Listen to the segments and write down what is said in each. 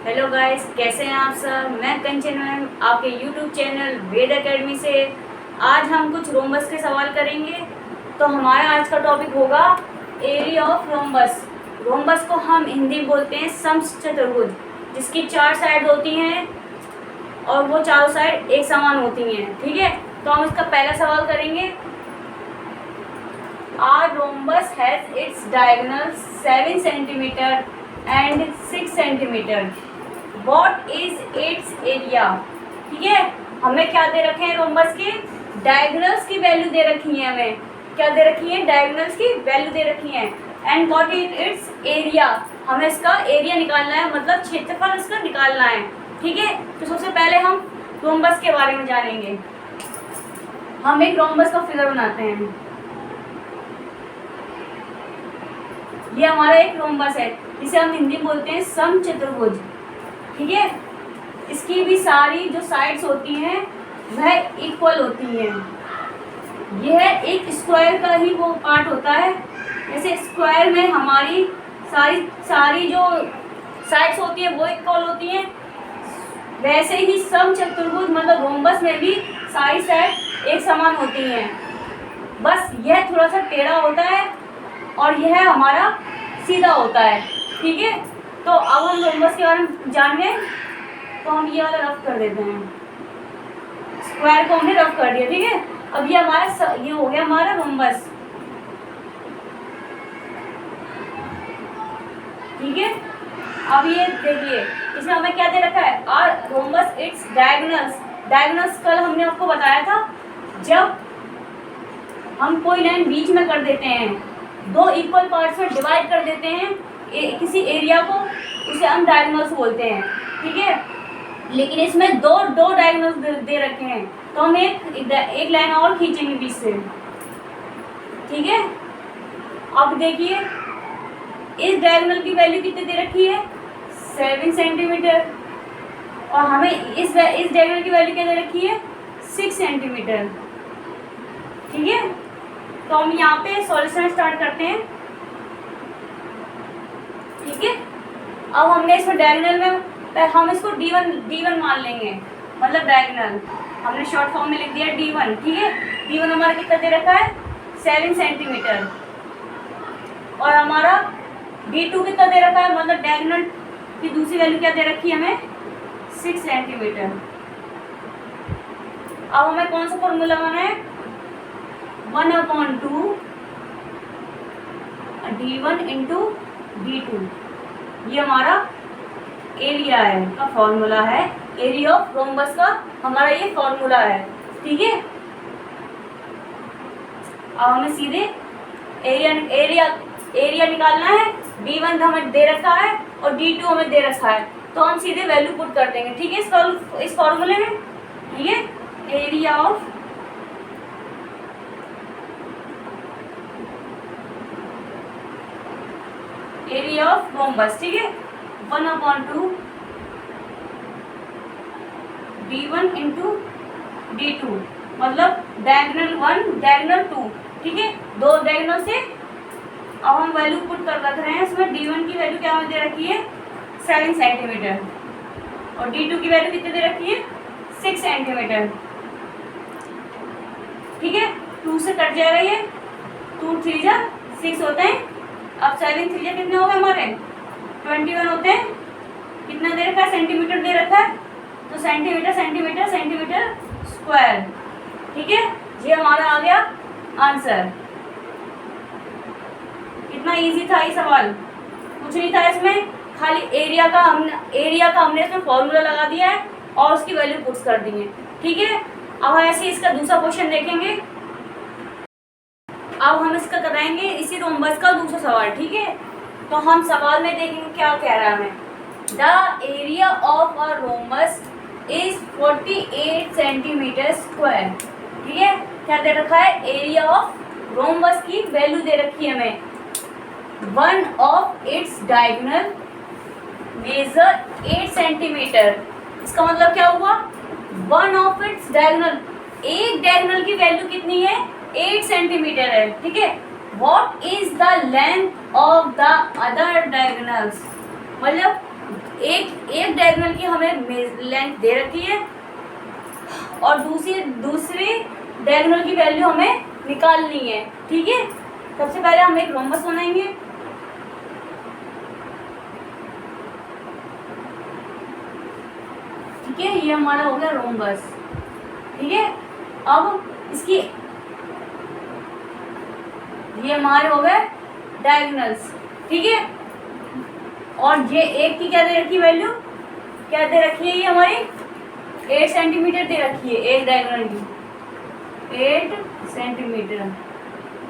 Hello guys, कैसे हैं आप सब। मैं कंचन मैम आपके यूट्यूब चैनल वेद एकेडमी से। आज हम कुछ रोम्बस के सवाल करेंगे। तो हमारा आज का टॉपिक होगा एरिया ऑफ रोम्बस। रोम्बस को हम हिंदी में बोलते हैं समचतुर्भुज, जिसकी 4 साइड होती हैं और वो चारों साइड एक समान होती हैं। ठीक है, तो हम इसका पहला सवाल करेंगे। Are rhombus has its diagonal 7 centimetre and 6 centimetre. What is its area. ठीक है, हमें क्या दे रखे हैं, रोम्बस के डायगोनल्स की वैल्यू दे रखी है। हमें क्या दे रखी है, डायगोनल्स की वैल्यू दे रखी है। And what is its area, हमें इसका एरिया निकालना है, मतलब क्षेत्रफल इसका निकालना है। ठीक है, तो सबसे पहले हम रोम्बस के बारे में जानेंगे। हम एक रोम्बस का फिगर बनाते हैं। ये हमारा एक रोम्बस है, जिसे हम हिंदी में बोलते हैं समचतुर्भुज। ठीक है, इसकी भी सारी जो साइड्स होती हैं वह इक्वल होती हैं। यह एक स्क्वायर का ही वो पार्ट होता है। जैसे स्क्वायर में हमारी सारी जो साइड्स होती है वो इक्वल होती हैं, वैसे ही समचतुर्भुज मतलब रोम्बस में भी सारी साइड एक समान होती हैं। बस यह थोड़ा सा टेढ़ा होता है और यह हमारा सीधा होता है। ठीक है, तो अब हम रोम्बस के बारे में जान गए। तो हम ये वाला रफ कर देते हैं, स्क्वायर को हमने रफ कर दिया। ठीक है, अब ये हमारा ये हो गया हमारा रोम्बस। ठीक है, अब ये देखिए इसमें हमें क्या दे रखा है, और रोम्बस इट्स डायगोनल्स। डायगोनल्स कल हमने आपको बताया था, जब हम कोई लाइन बीच में कर देते हैं, दो इक्वल पार्ट्स में डिवाइड कर देते हैं किसी एरिया को, उसे हम डायगोनल्स बोलते हैं। ठीक है, लेकिन इसमें दो डायगोनल्स दे रखे हैं, तो हम एक लाइन और खींचेंगे बीच से। ठीक है, अब देखिए इस डायगोनल की वैल्यू कितनी दे रखी है, 7 सेंटीमीटर, और हमें इस डायगोनल की वैल्यू क्या दे रखी है, 6 सेंटीमीटर। ठीक है, तो हम यहाँ पे सॉल्यूशन स्टार्ट करते हैं। ठीक है, अब हमने इसमें डायगोनल में हम इसको D1 मान लेंगे, मतलब डायगोनल हमने शॉर्ट फॉर्म में लिख दिया D1। ठीक है, D1 हमारा कितना दे रखा है, 7 सेंटीमीटर, और हमारा D2 कितना दे रखा है, मतलब डायगोनल की दूसरी वैल्यू क्या दे रखी है हमें, 6 सेंटीमीटर। अब हमें कौन सा फॉर्मूला बनाना है, 1/2 D1 इंटू D2। ये हमारा एरिया है का फॉर्मूला है, एरिया ऑफ रोम्बस का हमारा ये फॉर्मूला है। ठीक है, अब हमें सीधे एरिया निकालना है। D1 हमें दे रखा है और D2 हमें दे रखा है, तो हम सीधे वैल्यू पुट कर देंगे। ठीक है, इस फॉर्मूले में। ठीक है, एरिया ऑफ रोम्बस। ठीक है, 1/2 D1 इंटू D2, मतलब डायगोनल 1 डायगोनल 2। ठीक है, दो डायगोनल से अब हम वैल्यू पुट कर रख रहे हैं। इसमें D1 की वैल्यू क्या दे रखी है, 7 सेंटीमीटर, और D2 की वैल्यू कितनी दे रखी है, 6 सेंटीमीटर। ठीक है, 2 से कट जाएगा ये, 2 3 जा 6 होते हैं। अब 7 3 जा कितने हो गए हमारे, 21 होते हैं। कितना दे रखा है, सेंटीमीटर दे रखा है, तो सेंटीमीटर सेंटीमीटर सेंटीमीटर स्क्वायर। ठीक है, ये हमारा आ गया आंसर। कितना इजी था ये सवाल, कुछ नहीं था इसमें, खाली एरिया का हमने इसमें फॉर्मूला लगा दिया है और उसकी वैल्यू पुट कर दी है। ठीक है, अब ऐसे इसका दूसरा क्वेश्चन देखेंगे। अब हम इसका कराएंगे इसी रोम्बस का दूसरा सवाल। ठीक है, तो हम सवाल में देखेंगे क्या कह रहा है हमें। The area of a rhombus is 48 centimetre square. ठीक है, क्या दे रखा है, एरिया ऑफ रोम्बस की वैल्यू दे रखी है हमें। One of its diagonal major 8 centimetre. इसका मतलब क्या हुआ, वन ऑफ इट्स डायगोनल, एक डायगोनल की वैल्यू कितनी है, 8 सेंटीमीटर है। ठीक है, what is the length of the other diagonals. मतलब एक डायगोनल की हमें लेंथ दे रखी है और दूसरी डायगोनल की वैल्यू हमें निकालनी है। ठीक है, सबसे पहले हम एक रोम्बस बनाएंगे। ठीक है, ये हमारा हो गया रोम्बस। ठीक है, अब इसकी ये हमारे हो गए डायगोनल्स। ठीक है, और ये एक की क्या दे रखी वैल्यू, क्या दे रखी है, ये हमारी 8 सेंटीमीटर दे रखी है एक डायगोनल की, 8 सेंटीमीटर।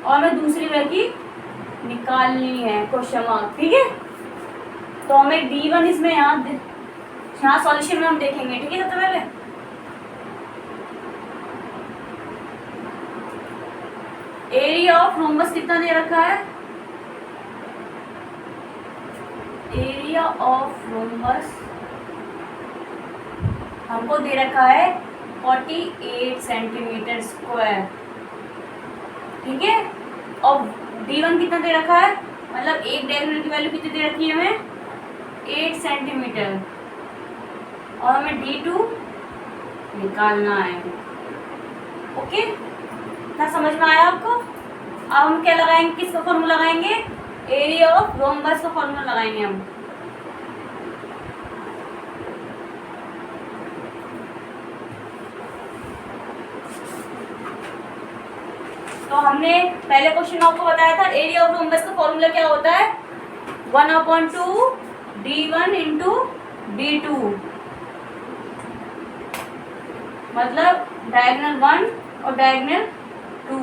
और मैं दूसरी वैल्यू निकालनी है क्वेश्चन मार्क। ठीक है, तो हमें D1 इसमें यहाँ सॉल्यूशन में हम देखेंगे। ठीक है, सबसे पहले एरिया ऑफ रोम्बस कितना दे रखा है, एरिया ऑफ रोम्बस हमको दे रखा है 48 सेंटीमीटर स्क्वायर। ठीक है, और D1 कितना दे रखा है, मतलब एक डायगोनल की वैल्यू कितनी दे रखी है हमें, 8 सेंटीमीटर, और हमें D2 निकालना है। ओके, ना समझ में आया आपको? अब हम क्या लगाएंगे, किसका फॉर्मूला लगाएंगे, एरिया ऑफ रोम्बस का फॉर्मूला लगाएंगे हम। तो हमने पहले क्वेश्चन आपको बताया था एरिया ऑफ रोम्बस का फॉर्मूला क्या होता है, 1/2 D1 इंटू D2, मतलब डायगोनल 1 और डायगोनल 2।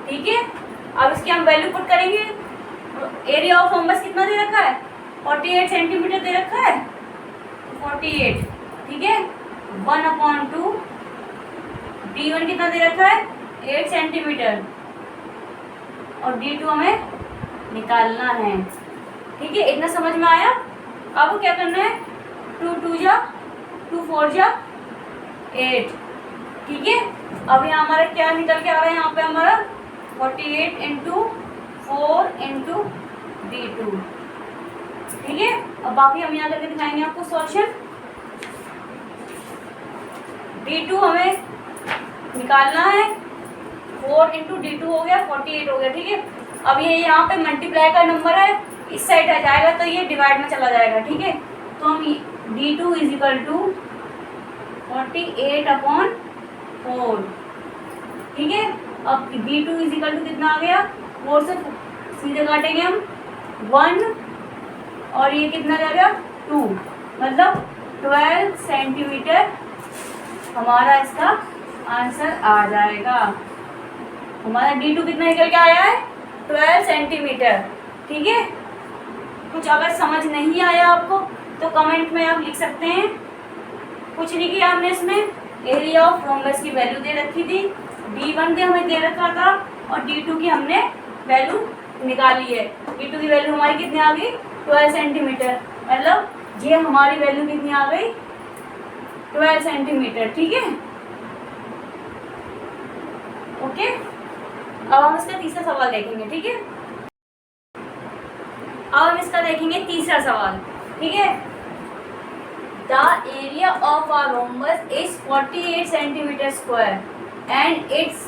ठीक है, अब इसकी हम वैल्यू पुट करेंगे। एरिया ऑफ रोम्बस कितना दे रखा है, 48 सेंटीमीटर दे रखा है, 48। ठीक है, 1/2 D1 कितना दे रखा है, 8 सेंटीमीटर, और D2 हमें निकालना है। ठीक है, इतना समझ में आया? अब क्या करना है, 2 2 जा 2 4 जा 8। ठीक है, अब यहाँ हमारा क्या निकल के आ रहा है, यहाँ पे हमारा 48 इंटू 4 इंटू D2। ठीक है, अब बाकी हम यहाँ करके दिखाएंगे आपको सॉल्यूशन। D2 हमें निकालना है, 4 इंटू D2 हो गया, 48 हो गया। ठीक है, अब ये यहाँ पे मल्टीप्लाई का नंबर है, इस साइड आ जाएगा तो ये डिवाइड में चला जाएगा। ठीक है, तो हम D2 इज इक्वल टू 48/4। ठीक है, अब D2 इज इक्वल टू कितना आ गया, 4 से सीधे काटेंगे हम 1, और ये कितना जाएगा 2, मतलब 12 सेंटीमीटर हमारा इसका आंसर आ जाएगा। हमारा D2 कितना निकल के आया है, 12 सेंटीमीटर। ठीक है, कुछ अगर समझ नहीं आया आपको तो कमेंट में आप लिख सकते हैं। कुछ नहीं किया हमने, इसमें एरिया ऑफ रोम्बस की वैल्यू दे रखी थी, D1 दे हमें दे रखा था, और D2 की हमने वैल्यू निकाली है। D2 की वैल्यू हमारी कितनी आ गई, 12 सेंटीमीटर, मतलब ये हमारी वैल्यू कितनी आ गई, 12 सेंटीमीटर। ठीक है, ओके, अब हम इसका तीसरा सवाल देखेंगे। ठीक है, अब हम इसका देखेंगे तीसरा सवाल। ठीक है, the area of a rhombus is 48 centimetre square and it's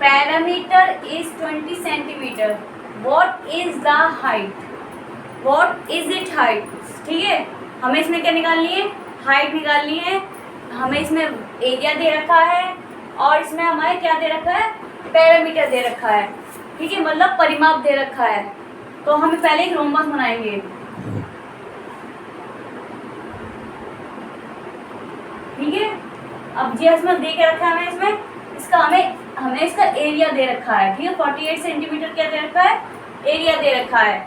parameter is 20 centimetre. What is the height, what is it height. ठीक है, हमें इसमें क्या निकालनी है, हाइट निकालनी है। हमें इसमें एरिया दे रखा है और इसमें हमारे क्या दे रखा है, पैरामीटर दे रखा है। ठीक है, मतलब परिमाप दे रखा है। तो हम पहले एक रोम्बस बनाएंगे। ठीक है, अब ये इसमें दे के रखा है हमें, इसमें इसका हमें इसका एरिया दे रखा है। ठीक है, 48 सेंटीमीटर क्या दे रखा है, एरिया दे रखा है।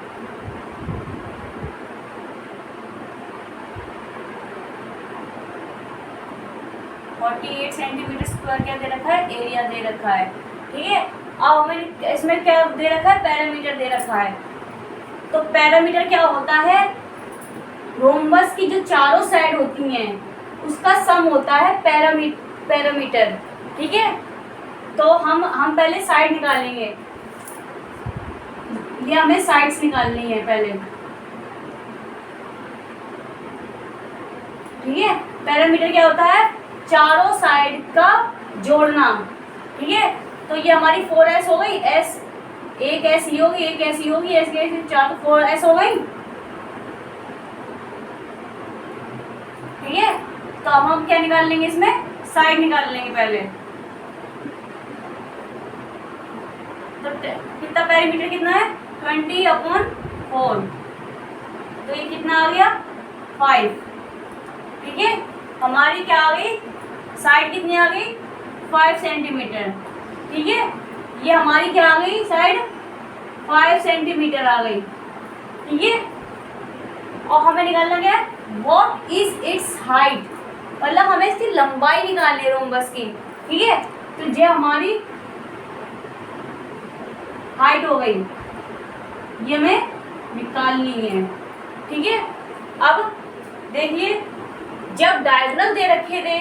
(48 सेंटीमीटर स्क्वायर क्या दे रखा है, एरिया दे रखा है। ठीक है, अब हमें इसमें क्या दे रखा है, पैरामीटर दे रखा है। तो पैरामीटर क्या होता है, रोम्बस की जो चारों साइड होती हैं उसका सम होता है पैरामीटर। ठीक है, तो हम पहले साइड निकालेंगे। ये हमें साइड्स निकालनी है पहले। ठीक है। पैरामीटर क्या होता है, चारों साइड का जोड़ना, ठीक है। तो ये हमारी 4s हो गई, s एक ऐसी होगी, एक ऐसी होगी, ऐसी ऐसी, चार 4s हो गई, ठीक है। तो अब हम क्या निकाल लेंगे, इसमें साइड निकाल लेंगे पहले। तो कितना पैरामीटर कितना है, 20/4, तो ये कितना आ गया 5, ठीक है। हमारी क्या आ गई, साइड कितनी आ गई 5 सेंटीमीटर, ठीक है। ये हमारी क्या आ गई, साइड 5 सेंटीमीटर आ गई, ठीक है। और हमें निकालना क्या है, व्हाट इज इट्स हाइट, मतलब हमें इसकी लंबाई निकालनी है रोम्बस की, ठीक है। तो ये हमारी हाइट हो गई, ये हमें निकालनी है, ठीक है। अब देखिए, जब डायगोनल दे रखे थे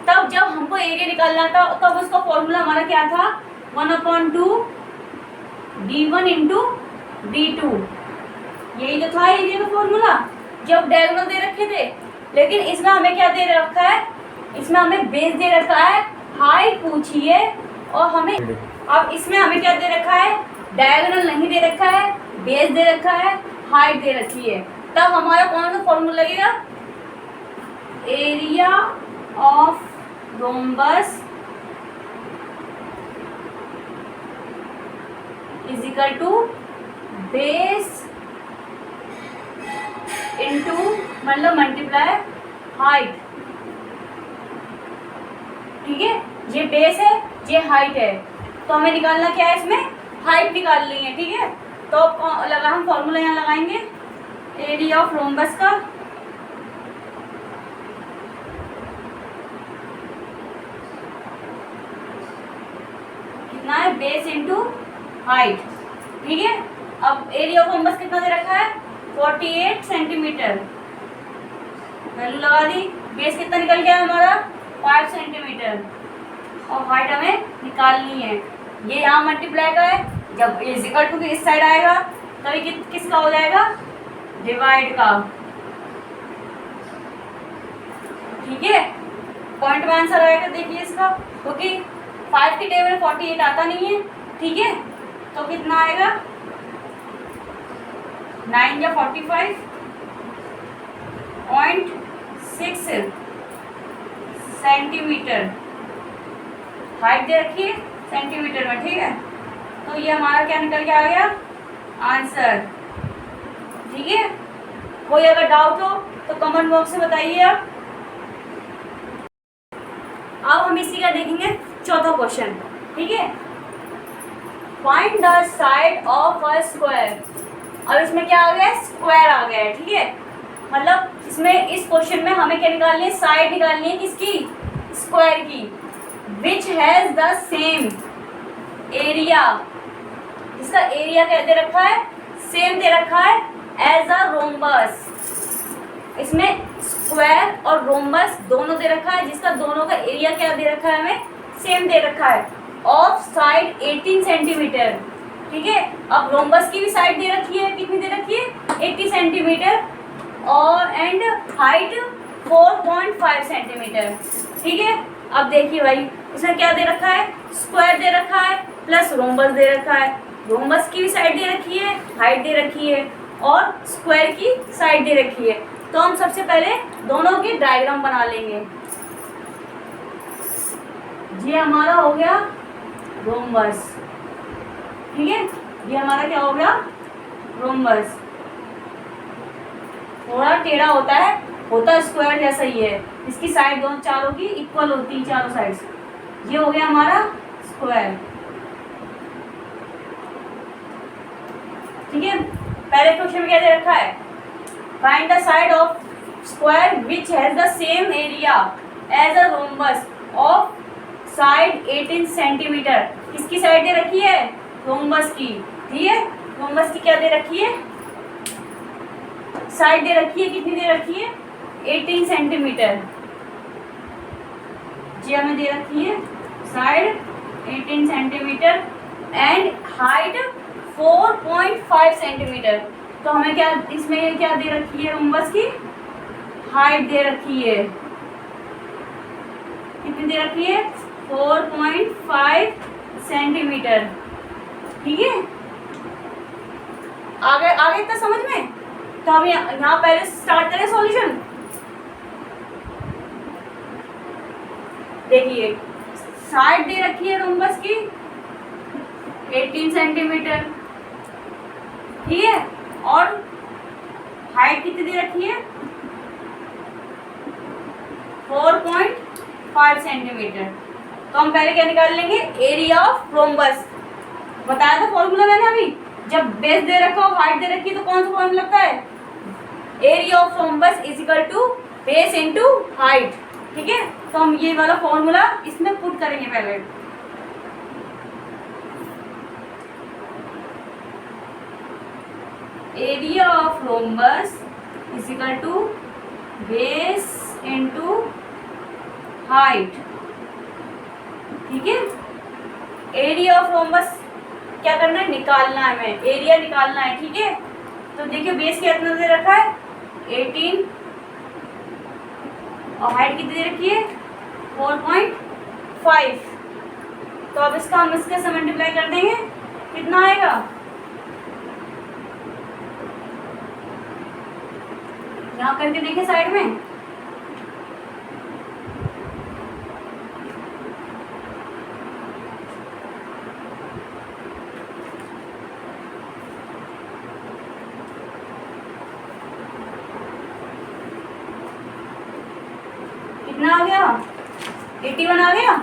तब जब हमको एरिया निकालना था तब उसका फॉर्मूला हमारा क्या था, 1/2 d1 इंटू d2, यही तो था एरिया का फॉर्मूला जब डायगोनल दे रखे थे। लेकिन इसमें हमें क्या दे रखा है, इसमें हमें बेस दे रखा है, हाइट पूछी है, और हमें अब इसमें हमें क्या दे रखा है, डायगोनल नहीं दे रखा है, बेस दे रखा है, हाइट दे रखी है। तब हमारा कौन सा फॉर्मूला लगेगा, area of rhombus is equal to base into मतलब मल्टीप्लाई हाइट, ठीक है। ये बेस है, ये हाइट है, तो हमें निकालना क्या है, इसमें हाइट निकालनी है, ठीक है। तो लगा हम फॉर्मूला यहाँ लगाएंगे एरिया ऑफ रोम्बस का, कितना है, बेस इंटू हाइट, ठीक है। अब एरिया ऑफ रोम्बस कितना दे रखा है, 48 सेंटीमीटर, वैल्यू लगा दी। बेस कितना निकल गया हमारा 5 सेंटीमीटर, और हाइट हमें निकालनी है, ये यहाँ मल्टीप्लाई का है, जब इक्वल टू इस साइड आएगा तभी किसका हो जाएगा, डिवाइड का, ठीक है। पॉइंट में आंसर आएगा, देखिए इसका, क्योंकि 5 की टेबल में 48 आता नहीं है, ठीक है। तो कितना आएगा, 9 या 45.6 सेंटीमीटर हाइट दे रखी है सेंटीमीटर में, ठीक है। तो ये हमारा क्या निकल के आ गया आंसर, ठीक है। कोई अगर डाउट हो तो कमेंट बॉक्स में बताइए आप। अब हम इसी का देखेंगे चौथा क्वेश्चन, ठीक है। Find the side of a square, अब इसमें क्या आ गया, स्क्वायर आ गया है, ठीक है। मतलब इसमें इस क्वेश्चन में हमें क्या निकालनी है, साइड निकालनी है, किसकी, स्क्वायर की, विच हैज द सेम एरिया, इसका एरिया क्या दे रखा है, सेम दे रखा है एज अ रोम्बस। इसमें स्क्वायर और रोम्बस दोनों दे रखा है, जिसका दोनों का एरिया क्या दे रखा है, हमें सेम दे रखा है, ऑफ साइड 18 सेंटीमीटर, ठीक है। अब रोम्बस की भी साइड दे रखी है, कितनी दे रखी है, 80 सेंटीमीटर, और एंड हाइट 4.5 सेंटीमीटर, ठीक है। अब देखिए भाई, इसमें क्या दे रखा है, स्क्वायर दे रखा है प्लस रोम्बस दे रखा है, रोम्बस की भी साइड दे रखी है, हाइट दे रखी है, और स्क्वायर की साइड दे रखी है। तो हम सबसे पहले दोनों की डायग्राम बना लेंगे। ये हमारा हो गया रोम्बस, ठीक है। ये हमारा क्या हो गया, रोम्बस, थोड़ा टेढ़ा होता है, होता स्क्वायर जैसा ही है, इसकी साइड दोनों चारों की इक्वल होती है, चारों साइड्स। ये हो गया हमारा स्क्वायर, ठीक है। पहले क्वेश्चन में क्या दे रखा है, find the side of square which has the same area as a rhombus of side 18 centimetre, किसकी साइड दे रखी है, रोम्बस की, ठीक है। रोम्बस की क्या दे रखी है, साइड दे रखी है, कितनी दे रखी है, 18 सेंटीमीटर, जी हमें दे रखी है side 18 centimetre and height 4.5 centimetre. तो हमें क्या, इसमें क्या दे रखी है रोम्बस की, हाइट दे रखी है, कितनी दे रखी है? 4.5 सेंटीमीटर। ठीक है, आगे आगे तक समझ में? तो हम यहाँ पहले स्टार्ट करें सॉल्यूशन। देखिए साइड दे रखी है रोम्बस की 18 सेंटीमीटर, ठीक है, और हाइट कितनी दे रखी है? 4.5 सेंटीमीटर। तो हम पहले क्या निकाल लेंगे? Area of rhombus. बताया था फॉर्मूला मैंने अभी, जब बेस दे रखा हो, हाइट दे रखी है, तो कौन सा फॉर्मूला लगता है? Area of rhombus is equal to base into height. ठीक है, तो हम ये वाला फॉर्मूला इसमें पुट करेंगे पहले। Area of rhombus is equal to base into height. ठीक है, एरिया ऑफ रोम्बस क्या करना है? निकालना है, हमें एरिया निकालना है। ठीक है, तो देखिए बेस कितना दे रखा है? 18, और हाइट कितनी दे रखी है? 4.5। तो अब इसका हम इसके से मल्टीप्लाई कर देंगे, कितना आएगा? यहाँ करके देखिए साइड में, कितना आ गया? 81 आ गया।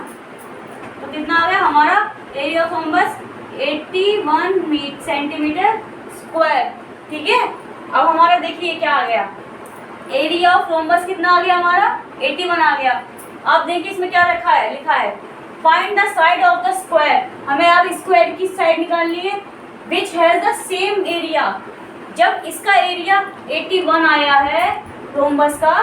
तो कितना आ गया हमारा area of rhombus? 81 centimetre square. ठीक है, अब हमारा देखिए क्या आ गया? एरिया ऑफ रोम्बस कितना आ गया हमारा? 81 आ गया। अब देखिए इसमें क्या रखा है, लिखा है find the side of the square. हमें अब स्क्वायर की साइड निकालनी है विच हैज द सेम एरिया। जब इसका एरिया 81 आया है रोम्बस का,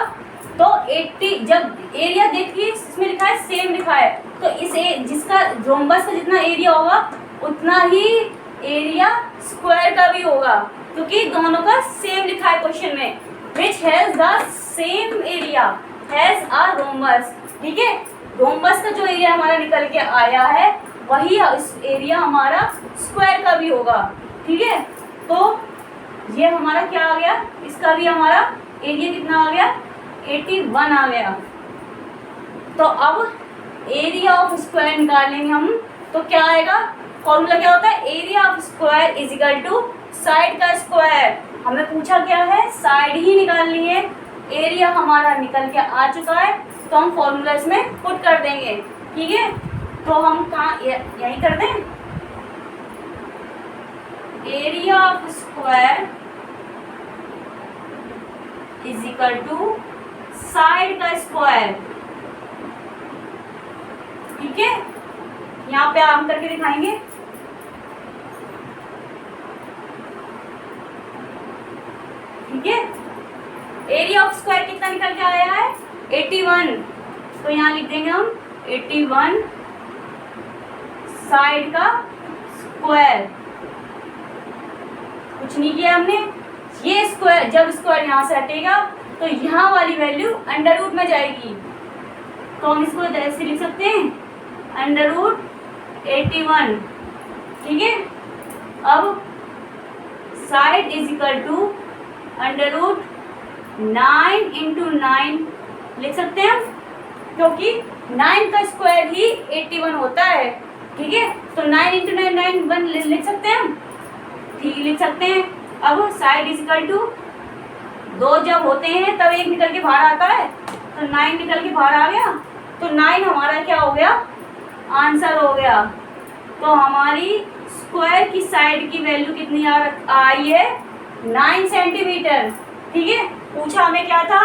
तो 80, जब एरिया देखिए इसमें लिखा है सेम लिखा है, तो इस जिसका रोम्बस का जितना एरिया होगा उतना ही एरिया स्क्वायर का भी होगा, क्योंकि दोनों का सेम लिखा है क्वेश्चन में। विच has the same area has a rhombus. ठीक है, रोम्बस का जो एरिया हमारा निकल के आया है वही एरिया हमारा स्क्वायर का भी होगा। ठीक है, तो ये हमारा क्या आ गया? इसका भी हमारा एरिया कितना आ गया? 81 आ गया। तो अब एरिया ऑफ स्क्वायर निकालेंगे हम, तो क्या आएगा? फॉर्मूला क्या होता है? Area of square is equal to side का स्क्वायर। हमें पूछा क्या है? साइड ही निकालनी है। एरिया हमारा निकल के आ चुका है, तो हम फॉर्मूला इसमें पुट कर देंगे। ठीक है, तो हम कहाँ यही कर दें? Area of square is equal to side का स्क्वायर। ठीक है, यहाँ पे हम करके दिखाएंगे। ठीक है, एरिया ऑफ स्क्वायर कितना निकल के आया है? 81। तो यहाँ लिख देंगे हम 81 साइड का स्क्वायर। कुछ नहीं किया हमने। ये स्क्वायर, जब स्क्वायर यहाँ से हटेगा तो यहाँ वाली वैल्यू अंडर रूट में जाएगी, तो हम इसको ऐसे लिख सकते हैं अंडर रूट 81। ठीक है, अब side is equal to under root 9 into 9 लिख सकते हैं हम, क्योंकि 9 का स्क्वायर ही 81 होता है। ठीक है, तो 9 इंटू 9 9 लिख सकते हैं हम, ठीक लिख सकते हैं। अब साइड इज इक्वल टू 2 जब होते हैं तब 1 निकल के बाहर आता है, तो 9 निकल के बाहर आ गया, तो 9 हमारा क्या हो गया? आंसर हो गया। तो हमारी स्क्वायर की साइड की वैल्यू कितनी आई है? 9 सेंटीमीटर। ठीक है, पूछा हमें क्या था?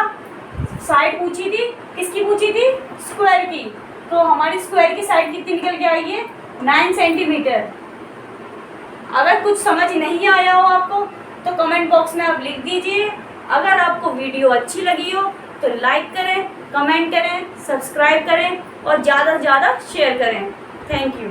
साइड पूछी थी, किसकी पूछी थी? स्क्वायर की। तो हमारी स्क्वायर की साइड कितनी निकल के आई है? 9 सेंटीमीटर। अगर कुछ समझ नहीं आया हो आपको तो कमेंट बॉक्स में आप लिख दीजिए। अगर आपको वीडियो अच्छी लगी हो तो लाइक करें, कमेंट करें, सब्सक्राइब करें और ज़्यादा से ज़्यादा शेयर करें। Thank you.